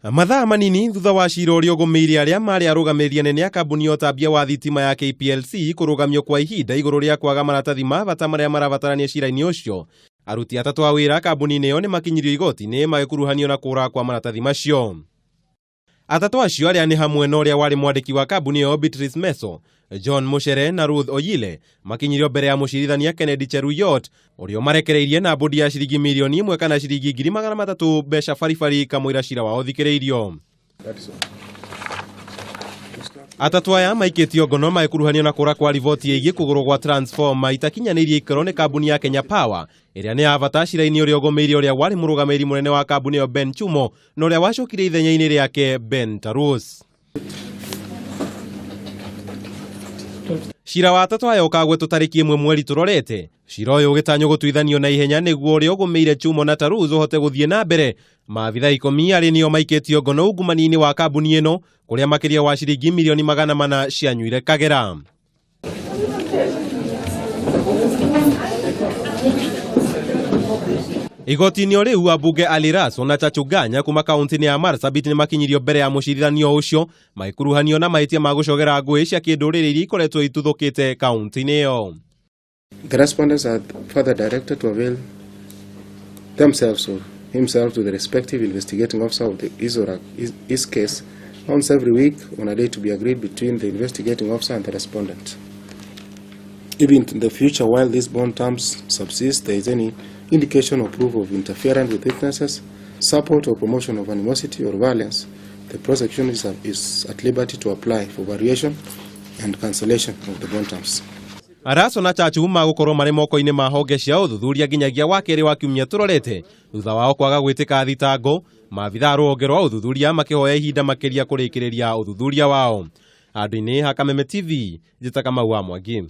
Mathaa manini thutha wa ciira uria ugumiire aria mari arugamiriria anene a kambuni ya utambia wa thitima ya KPLC kurugamio kwa ihinda iguru ria kwaga maratathi ma bata maria marabatarania ciira-ini ucio, aruti atatu a wira kambuni-ini iyo nimakinyirio igoti-ini magikuruhanio na kuura kwa maratathi macio. Atatu acio aria ni hamwe na uria wari mwandiki wa kambuni iyo Beatrice Meso, John Muchere na Ruth Oyile makinyirio mbere ya mucirithania Chachu uria marekereirie na bodi ya ciringi milioni 1 kana ciringi 300,000 mbeca baribari kamwira ciira wao thikireirio. Atatu aya maikitio ngono magikuruhanio na kuura kwa riboti igi kugurwo gwa transformer itakinyanirie ikoro ni kambuni ya Kenya Power iria ni abata ciira-ini uria ugumiire uria wari murugamiri munene wa kambuni iyo Ben Chumo na uria wacokire ithenya-ini riake Ben Tarus. Ciira wa atatu aya ukagwetwo tariki 1 mweri turorete. Ciira uyu ugitanyo gutuithanio na ihenya niguo uria ugumiire Chumo na Tarus uhote guthie na mbere. Maabithaa 10 ari nio maikitio ngono ungumani-ini wa kambuni ino kuria makiria wa ciringi milioni 400 cianyuire kagera. Igoti-ini riu ambunge Ali Rasso na Chachu Gaya kuma kaunti-ini ya Maabithaa nimakinyirio mbere ya mucirithanio ucio magikuruhanio na mahitia ma gucogera ngui cia kinduriri iria ikoretwo ituthukite kaunti-ini iyo. The respondents are further directed to avail themselves or himself to the respective investigating officer of his case once every week on a day to be agreed between the investigating officer and the respondent. Even in the future, while these bond terms subsist, there is any indication or proof of interference with witnesses, support or promotion of animosity or violence, the prosecution is at liberty to apply for variation and cancellation of the bond terms. Rasso na Chachu magukorwo mari moko-ini ma honge cia uthuthuria nginyagia wa keri wa kiumia turorete thutha wao kwaga gwitika thitango. Maabithaa ruhonge rwa uthuthuria makihoya ihinda makiria kurikiriria uthuthuria wao. Andu-ini ha Kameme TV njitaka Mau wa Mwangi.